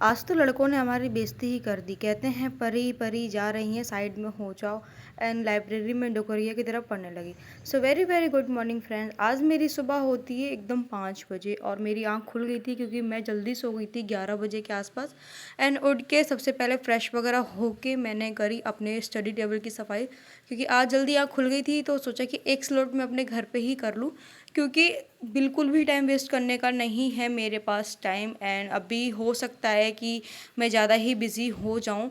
आज तो लड़कों ने हमारी बेइज्जती ही कर दी। कहते हैं परी परी जा रही हैं साइड में हो जाओ एंड लाइब्रेरी में डोकरिया की तरफ पढ़ने लगी। So very very good morning friends. आज मेरी सुबह होती है एकदम 5 बजे और मेरी आंख खुल गई थी क्योंकि मैं जल्दी सो गई थी 11 बजे के आसपास। एंड उठ के सबसे पहले फ्रेश वगैरह होके मैंने करी अपने स्टडी टेबल की सफाई, क्योंकि आज जल्दी आँख खुल गई थी तो सोचा कि एक स्लॉट मैं अपने घर पे ही कर लूँ, क्योंकि बिल्कुल भी टाइम वेस्ट करने का नहीं है मेरे पास टाइम। एंड अभी हो सकता है कि मैं ज़्यादा ही बिज़ी हो जाऊँ,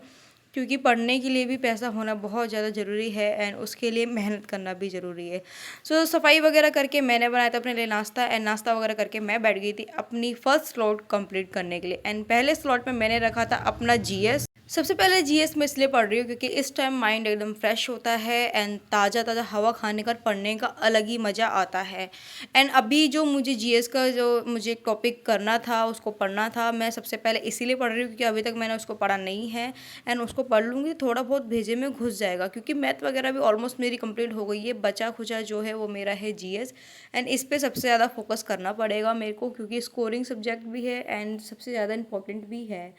क्योंकि पढ़ने के लिए भी पैसा होना बहुत ज़्यादा ज़रूरी है एंड उसके लिए मेहनत करना भी ज़रूरी है। सो सफाई वगैरह करके मैंने बनाया था अपने लिए नाश्ता एंड नाश्ता वगैरह करके मैं बैठ गई थी अपनी फर्स्ट स्लॉट कंप्लीट करने के लिए। एंड पहले स्लॉट में मैंने रखा था अपना जीएस। सबसे पहले जीएस में इसलिए पढ़ रही हूँ क्योंकि इस टाइम माइंड एकदम फ्रेश होता है एंड ताज़ा ताज़ा हवा खाने का पढ़ने का अलग ही मज़ा आता है। एंड अभी जो मुझे जीएस का जो मुझे टॉपिक करना था उसको पढ़ना था, मैं सबसे पहले इसीलिए पढ़ रही हूँ क्योंकि अभी तक मैंने उसको पढ़ा नहीं है। एंड उसको पढ़ लूँगी थोड़ा बहुत भेजे में घुस जाएगा, क्योंकि मैथ वगैरह भी ऑलमोस्ट मेरी कंप्लीट हो गई है। बचा खुचा जो है वो मेरा है जीएस एंड इस पे सबसे ज़्यादा फोकस करना पड़ेगा मेरे को, क्योंकि स्कोरिंग सब्जेक्ट भी है एंड सबसे ज़्यादा इंपॉर्टेंट भी है।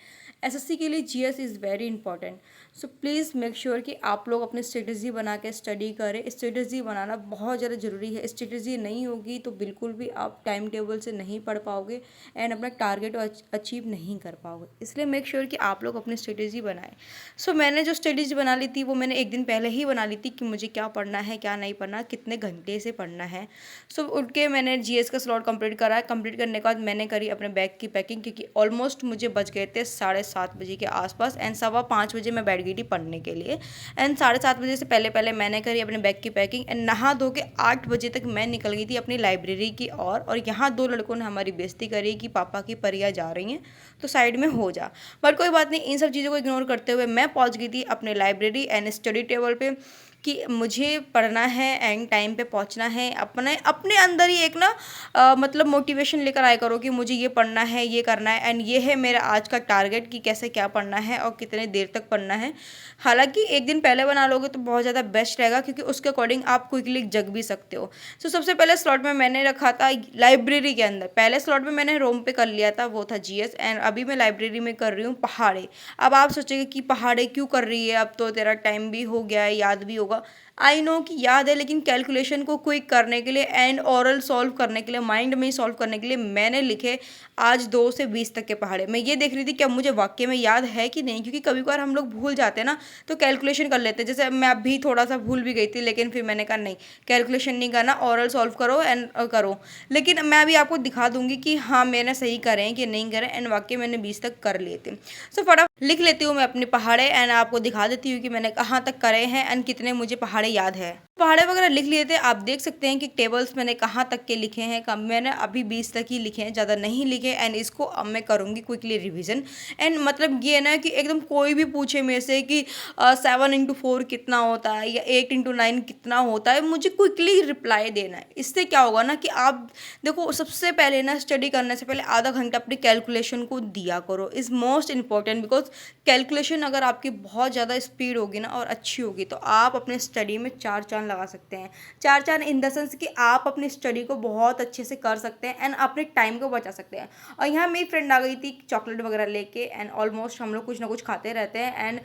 एसएससी के लिए GS is very important. So please make sure कि आप लोग अपनी स्ट्रेटजी बना के स्टडी करें। स्ट्रेटजी बनाना बहुत ज़्यादा ज़रूरी है। स्ट्रेटजी नहीं होगी तो बिल्कुल भी आप टाइम टेबल से नहीं पढ़ पाओगे एंड अपना टारगेट अचीव नहीं कर पाओगे। इसलिए मेक श्योर कि आप लोग अपनी स्ट्रेटजी बनाएं। सो मैंने जो स्ट्रेटजी बना ली थी वो मैंने एक दिन पहले ही बना ली थी कि मुझे क्या पढ़ना है क्या नहीं पढ़ना, कितने घंटे से पढ़ना है। सो उठ के मैंने जीएस का स्लॉट कंप्लीट करा। कंप्लीट करने के बाद मैंने करी अपने बैग की पैकिंग, क्योंकि ऑलमोस्ट मुझे बज गए थे 7:30 बजे के आसपास एंड 5:15 बजे मैं बैठ गई थी पढ़ने के लिए। एंड 7:30 बजे से पहले पहले मैंने करी अपने बैग की पैकिंग एंड नहा धो के 8 बजे तक मैं निकल गई थी अपनी लाइब्रेरी की ओर। और यहाँ दो लड़कों ने हमारी बेइज्जती करी कि पापा की परियां जा रही हैं तो साइड में हो जा। बट कोई बात नहीं, इन सब चीज़ों को इग्नोर करते हुए मैं पहुँच गई थी अपने लाइब्रेरी एंड स्टडी टेबल पे कि मुझे पढ़ना है एंड टाइम पे पहुंचना है। अपने अपने अंदर ही एक ना मतलब मोटिवेशन लेकर आया करो कि मुझे ये पढ़ना है, ये करना है एंड ये है मेरा आज का टारगेट कि कैसे क्या पढ़ना है और कितने देर तक पढ़ना है। हालांकि एक दिन पहले बना लोगे तो बहुत ज़्यादा बेस्ट रहेगा, क्योंकि उसके अकॉर्डिंग आप क्विकली जग भी सकते हो। सो सबसे पहले स्लॉट में मैंने रखा था लाइब्रेरी के अंदर। पहले स्लॉट में मैंने रोम पे कर लिया था, वो था जीएस। एंड अभी मैं लाइब्रेरी में कर रही हूँ पहाड़े। अब आप सोचेंगे कि पहाड़े क्यों कर रही है, अब तो तेरा टाइम भी हो गया है, याद भी होगा। आई नो कि याद है, लेकिन कैलकुलेशन को क्विक करने के लिए एंड ओरल सॉल्व करने के लिए, माइंड में ही सॉल्व करने के लिए मैंने लिखे आज 2 से 20 तक के पहाड़े। मैं ये देख रही थी कि अब मुझे वाक्य में याद है कि नहीं, क्योंकि कभी कभार हम लोग भूल जाते हैं ना, तो कैलकुलेशन कर लेते हैं। जैसे मैं अभी थोड़ा सा भूल भी गई थी, लेकिन फिर मैंने कहा नहीं, कैलकुलेशन नहीं करना, ओरल सॉल्व करो एंड करो। लेकिन मैं अभी आपको दिखा दूंगी कि हाँ मैंने सही करें कि नहीं करें एंड वाक्य मैंने 20 तक कर लिए थे। सो फटाफट लिख लेती हूँ मैं अपने पहाड़े एंड आपको दिखा देती हूँ कि मैंने कहाँ तक करे हैं एंड कितने मुझे पहाड़े याद है। पहाड़े वगैरह लिख लिए थे, आप देख सकते हैं कि टेबल्स मैंने कहाँ तक के लिखे हैं। कम मैंने अभी 20 तक ही लिखे हैं, ज़्यादा नहीं लिखे। एंड इसको अब मैं करूँगी क्विकली रिवीजन। एंड मतलब ये है ना कि एकदम कोई भी पूछे मेरे से कि 7 into 4 कितना होता है या 8 into 9 कितना होता है, मुझे क्विकली रिप्लाई देना है। इससे क्या होगा ना कि आप देखो, सबसे पहले ना स्टडी करने से पहले आधा घंटा अपनी कैलकुलेशन को दिया करो, is most important. Because calculation अगर आपकी बहुत ज़्यादा स्पीड होगी ना और अच्छी होगी तो आप अपने स्टडी में चार चांद लगा सकते हैं। चार चांद इन द सेंस कि आप अपनी स्टडी को बहुत अच्छे से कर सकते हैं एंड अपने टाइम को बचा सकते हैं। और यहाँ मेरी फ्रेंड आ गई थी चॉकलेट वगैरह लेके एंड ऑलमोस्ट हम लोग कुछ ना कुछ खाते रहते हैं एंड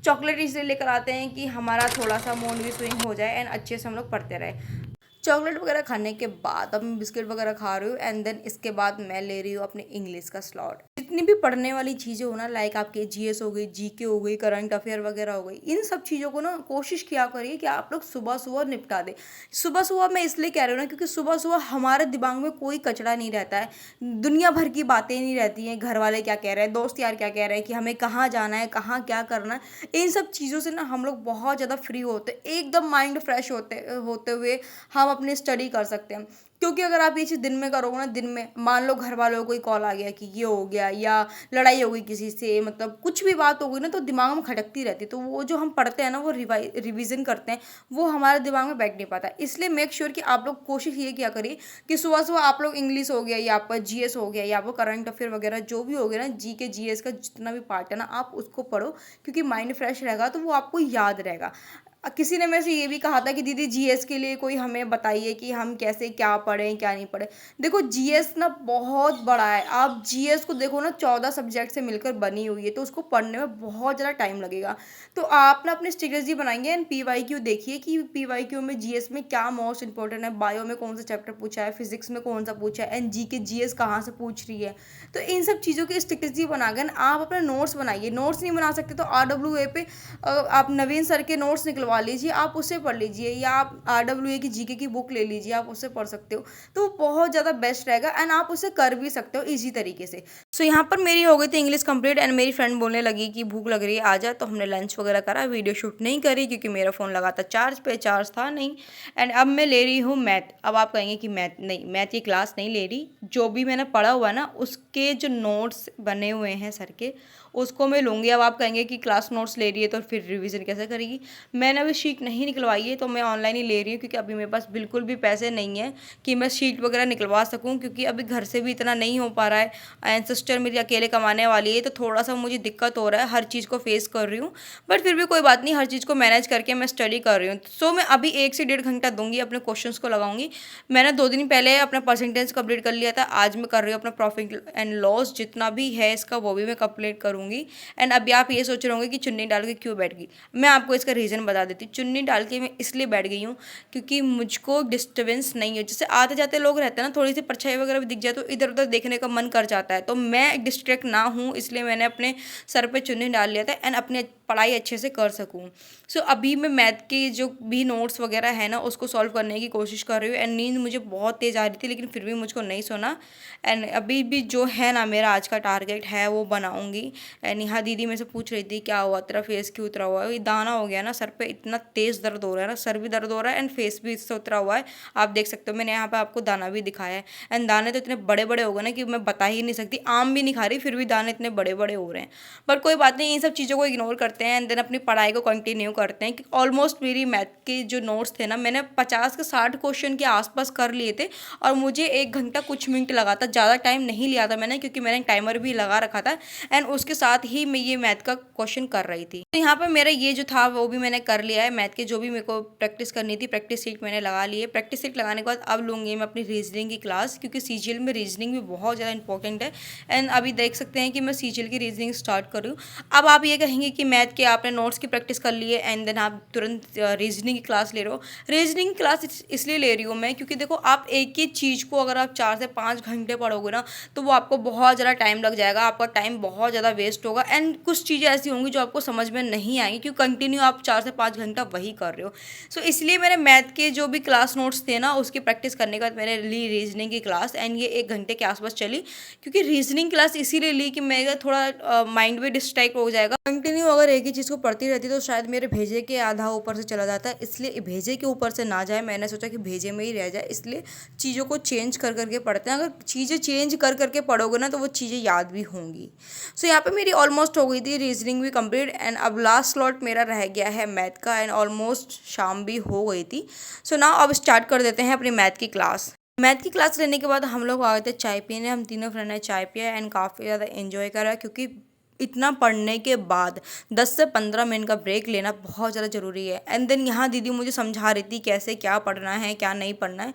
चॉकलेट इसलिए लेकर आते हैं कि हमारा थोड़ा सा मूड भी स्विंग हो जाए एंड अच्छे से हम लोग पढ़ते रहे। चॉकलेट वगैरह खाने के बाद अब मैं बिस्किट वगैरह खा रही हूँ एंड देन इसके बाद मैं ले रही हूँ अपने इंग्लिश का स्लॉट। जितनी भी पढ़ने वाली चीज़ें हो ना, लाइक आपके जीएस हो गई, जीके हो गई, करंट अफेयर वगैरह हो गई, इन सब चीज़ों को ना कोशिश किया करिए कि आप लोग सुबह सुबह निपटा दें। सुबह सुबह मैं इसलिए कह रही हूँ ना क्योंकि सुबह सुबह हमारे दिमाग में कोई कचरा नहीं रहता है, दुनिया भर की बातें नहीं रहती हैं, घर वाले क्या कह रहे हैं, दोस्त यार क्या कह रहे हैं कि हमें कहाँ जाना है, कहाँ क्या करना है। इन सब चीज़ों से ना हम लोग बहुत ज़्यादा फ्री होते हैं, एकदम माइंड फ्रेश होते होते हुए हम अपनी स्टडी कर सकते हैं। क्योंकि अगर आप ये चीज़ दिन में करोगे ना, दिन में मान लो घर वालों को कोई कॉल आ गया कि ये हो गया या लड़ाई हो गई किसी से, मतलब कुछ भी बात हो गई ना, तो दिमाग में खटकती रहती है। तो वो जो हम पढ़ते हैं ना, वो रिवीजन करते हैं, वो हमारे दिमाग में बैठ नहीं पाता। इसलिए मेक श्योर कि आप लोग कोशिश ये किया करिए कि सुबह सुबह आप लोग इंग्लिश हो गया या आपका जीएस हो गया या आपको करंट अफेयर वगैरह जो भी हो गया ना, जी के जीएस का जितना भी पार्ट है ना, आप उसको पढ़ो, क्योंकि माइंड फ्रेश रहेगा तो वो आपको याद रहेगा। किसी ने मेरे से ये भी कहा था कि दीदी जीएस के लिए कोई हमें बताइए कि हम कैसे क्या पढ़ें क्या नहीं पढ़ें। देखो जीएस ना बहुत बड़ा है, आप जीएस को देखो ना 14 सब्जेक्ट से मिलकर बनी हुई है, तो उसको पढ़ने में बहुत ज़्यादा टाइम लगेगा। तो आप ना अपनी स्ट्रेटेजी बनाएंगे एंड पीवाईक्यू देखिए कि पीवाईक्यू में जीएस में क्या मोस्ट इंपॉर्टेंट है, बायो में कौन सा चैप्टर पूछा है, फिजिक्स में कौन सा पूछा है, एंड जी के जीएस कहाँ से पूछ रही है। तो इन सब चीज़ों की स्ट्रेटेजी बनाकर आप अपने नोट्स बनाइए। नोट्स नहीं बना सकते तो RWA पे आप नवीन सर के नोट्स निकलवा लीजिए, आप उससे पढ़ लीजिए, या आप RWA की जीके की बुक ले लीजिए, आप उससे पढ़ सकते हो। तो वो बहुत ज़्यादा बेस्ट रहेगा एंड आप उसे कर भी सकते हो ईजी तरीके से। सो यहाँ पर मेरी हो गई थी इंग्लिश कंप्लीट एंड मेरी फ्रेंड बोलने लगी कि भूख लग रही है आ जा, तो हमने लंच वगैरह करा, वीडियो शूट नहीं करी क्योंकि मेरा फ़ोन लगा था चार्ज पे, चार्ज था नहीं। एंड अब मैं ले रही हूँ मैथ। अब आप कहेंगे कि मैथ नहीं, मैथ की क्लास नहीं ले रही, जो भी मैंने पढ़ा हुआ ना उसके जो नोट्स बने हुए हैं सर के उसको मैं लूँगी। अब आप कहेंगे कि क्लास नोट्स ले रही है तो फिर रिवीजन कैसे करेगी। मैंने अभी शीट नहीं निकलवाई है तो मैं ऑनलाइन ही ले रही हूँ, क्योंकि अभी मेरे पास बिल्कुल भी पैसे नहीं है कि मैं शीट वगैरह निकलवा सकूँ, क्योंकि अभी घर से भी इतना नहीं हो पा रहा है एंड सिस्टर मेरी अकेले कमाने वाली है, तो थोड़ा सा मुझे दिक्कत हो रहा है, हर चीज़ को फेस कर रही हूँ। बट फिर भी कोई बात नहीं, हर चीज़ को मैनेज करके मैं स्टडी कर रही हूँ। सो मैं अभी 1 से 1.5 घंटा दूंगी, अपने क्वेश्चंस को लगाऊंगी। मैंने 2 दिन पहले अपना परसेंटेज कंप्लीट कर लिया था, आज मैं कर रही हूँ अपना प्रॉफिट एंड लॉस जितना भी है इसका वो भी मैं कंप्लीट करूँगी। एंड अभी आप ये सोच रहे होंगे कि चुन्नी डाल के क्यों बैठ गई। मैं आपको इसका रीज़न बता देती हूँ। चुन्नी डाल के मैं इसलिए बैठ गई हूँ क्योंकि मुझको डिस्टर्बेंस नहीं है। जैसे आते जाते लोग रहते हैं ना, थोड़ी सी परछाई वगैरह भी दिख जाए तो इधर उधर देखने का मन कर जाता है, तो मैं डिस्ट्रैक्ट ना हूँ इसलिए मैंने अपने सर पे चुन्नी डाल लिया था एंड अपनी पढ़ाई अच्छे से कर सकूँ। सो अभी मैं मैथ के जो भी नोट्स वगैरह है ना उसको सॉल्व करने की कोशिश कर रही हूँ। एंड नींद मुझे बहुत तेज़ आ रही थी लेकिन फिर भी मुझको नहीं सोना। एंड अभी भी जो है ना मेरा आज का टारगेट है वो बनाऊंगी। एंड यहाँ दीदी मेरे से पूछ रही थी क्या हुआ तेरा फेस क्यों उतरा हुआ है। ये दाना हो गया ना सर पे, इतना तेज़ दर्द हो रहा है ना, सर भी दर्द हो रहा है एंड फेस भी इससे उतरा हुआ है। आप देख सकते हो, मैंने यहाँ पे आपको दाना भी दिखाया है। एंड दाने तो इतने बड़े बड़े हो गए ना कि मैं बता ही नहीं सकती। आम भी नहीं खा रही फिर भी दाने इतने बड़े बड़े हो रहे हैं। बट कोई बात नहीं, इन सब चीज़ों को इग्नोर करते हैं एंड देन अपनी पढ़ाई को कंटिन्यू करते हैं। कि ऑलमोस्ट मेरी मैथ के जो नोट्स थे ना मैंने 50 से 60 क्वेश्चन के आसपास कर लिए थे और मुझे 1 घंटा कुछ मिनट लगा था, ज़्यादा टाइम नहीं लिया था मैंने, क्योंकि मैंने टाइमर भी लगा रखा था एंड उसके साथ ही मैं ये मैथ का क्वेश्चन कर रही थी। तो यहाँ पर मेरा ये जो था वो भी मैंने कर लिया है। मैथ के जो भी मेरे को प्रैक्टिस करनी थी प्रैक्टिस सीट मैंने लगा ली है। प्रैक्टिस सीट लगाने के बाद अब लूँगी मैं अपनी रीजनिंग की क्लास, क्योंकि सीजीएल में रीजनिंग भी बहुत ज़्यादा इंपॉर्टेंट है। एंड अभी देख सकते हैं कि मैं सीजीएल की रीजनिंग स्टार्ट कर रही हूँ। अब आप ये कहेंगे कि मैथ के आपने नोट्स की प्रैक्टिस कर ली है एंड देन आप तुरंत रीजनिंग की क्लास ले रहे हो। रीजनिंग की क्लास इसलिए ले रही हूँ मैं क्योंकि देखो आप एक ही चीज़ को अगर आप 4 से 5 घंटे पढ़ोगे ना तो वो आपको बहुत ज़्यादा टाइम लग जाएगा, आपका टाइम बहुत ज़्यादा वेस्ट होगा एंड कुछ चीज़ें ऐसी होंगी जो आपको समझ में नहीं आएंगी क्योंकि कंटिन्यू आप 4 से 5 घंटा वही कर रहे हो। सो इसलिए मैंने मैथ के जो भी क्लास नोट्स थे ना उसकी प्रैक्टिस करने के बाद मैंने ली रीजनिंग की क्लास एंड ये 1 घंटे के आसपास चली। क्योंकि रीजनिंग क्लास इसीलिए ली कि मेरा थोड़ा माइंड भी डिस्ट्रैक्ट हो जाएगा। कंटिन्यू अगर एक ही चीज़ को पढ़ती रहती तो शायद मेरे भेजे के आधा ऊपर से चला जाता है, इसलिए भेजे के ऊपर से ना जाए, मैंने सोचा कि भेजे में ही रह जाए, इसलिए चीज़ों को चेंज कर करके पढ़ते हैं। अगर चीज़ें चेंज कर करके पढ़ोगे ना तो वो चीज़ें याद भी होंगी। सो यहाँ पे मेरी ऑलमोस्ट हो गई थी रीजनिंग भी कंप्लीट एंड अब लास्ट स्लॉट मेरा रह गया है मैथ का एंड ऑलमोस्ट शाम भी हो गई थी। सो नाउ अब स्टार्ट कर देते हैं अपनी मैथ की क्लास। मैथ की क्लास लेने के बाद हम लोग आ गए थे चाय पीने। हम तीनों फ्रेंड ने चाय पिया एंड काफ़ी ज़्यादा एंजॉय करा, क्योंकि इतना पढ़ने के बाद 10 से 15 मिनट का ब्रेक लेना बहुत ज़्यादा ज़रूरी है। एंड देन यहाँ दीदी मुझे समझा रही थी कैसे क्या पढ़ना है क्या नहीं पढ़ना है,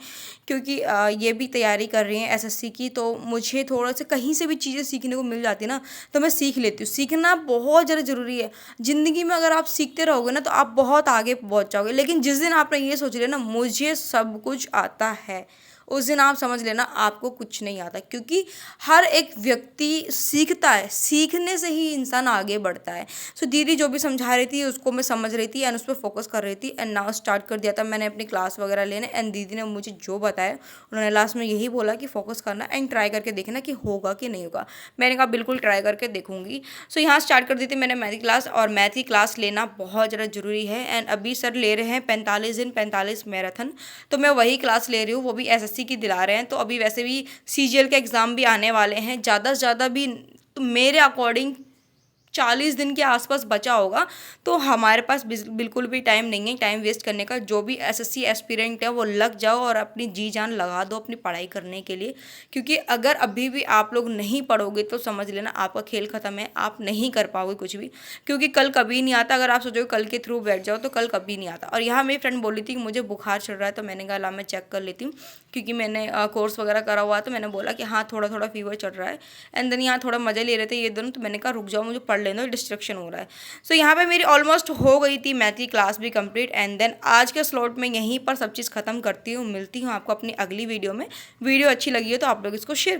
क्योंकि ये भी तैयारी कर रही हैं एसएससी की, तो मुझे थोड़ा सा कहीं से भी चीज़ें सीखने को मिल जाती है ना तो मैं सीख लेती हूँ। सीखना बहुत ज़्यादा ज़रूरी है ज़िंदगी में। अगर आप सीखते रहोगे ना तो आप बहुत आगे पहुँच जाओगे। लेकिन जिस दिन आपने ये सोच लिया ना मुझे सब कुछ आता है, उस दिन आप समझ लेना आपको कुछ नहीं आता, क्योंकि हर एक व्यक्ति सीखता है, सीखने से ही इंसान आगे बढ़ता है। सो दीदी जो भी समझा रही थी उसको मैं समझ रही थी एंड उस पर फोकस कर रही थी एंड नाउ स्टार्ट कर दिया था मैंने अपनी क्लास वगैरह लेने। एंड दीदी ने मुझे जो बताया उन्होंने लास्ट में यही बोला कि फोकस करना एंड ट्राई करके देखना कि होगा कि नहीं होगा। मैंने कहा बिल्कुल ट्राई करके देखूंगी। सो यहाँ स्टार्ट कर दी थी मैंने मैथ की क्लास, और मैथ की क्लास लेना बहुत ज़्यादा ज़रूरी है। एंड अभी सर ले रहे हैं 45 दिन 45 मैराथन, तो मैं वही क्लास ले रही हूँ, वो भी एसएससी की दिला रहे हैं। तो अभी वैसे भी सीजीएल के एग्ज़ाम भी आने वाले हैं, ज़्यादा से ज़्यादा भी तो मेरे अकॉर्डिंग 40 दिन के आसपास बचा होगा। तो हमारे पास बिल्कुल भी टाइम नहीं है टाइम वेस्ट करने का। जो भी एसएससी एस्पिरेंट है वो लग जाओ और अपनी जी जान लगा दो अपनी पढ़ाई करने के लिए, क्योंकि अगर अभी भी आप लोग नहीं पढ़ोगे तो समझ लेना आपका खेल खत्म है, आप नहीं कर पाओगे कुछ भी, क्योंकि कल कभी नहीं आता। अगर आप सोचोगे कल के थ्रू बैठ जाओ तो कल कभी नहीं आता। और यहाँ मेरी फ्रेंड बोली थी कि मुझे बुखार चढ़ रहा है, तो मैंने कहा ला मैं चेक कर लेती हूँ, क्योंकि मैंने कोर्स वगैरह करा हुआ है। तो मैंने बोला कि हाँ थोड़ा थोड़ा फीवर चढ़ रहा है। एंड देन यहाँ थोड़ा मज़े ले रहे थे ये दोनों, तो मैंने कहा रुक जाओ मुझे पढ़ लेने दो, डिस्ट्रक्शन हो रहा है। सो यहाँ पे मेरी ऑलमोस्ट हो गई थी मैथ की क्लास भी कंप्लीट। एंड देन आज के स्लॉट में यहीं पर सब चीज़ खत्म करती हूँ। मिलती हूँ आपको अपनी अगली वीडियो में। वीडियो अच्छी लगी हो तो आप लोग इसको शेयर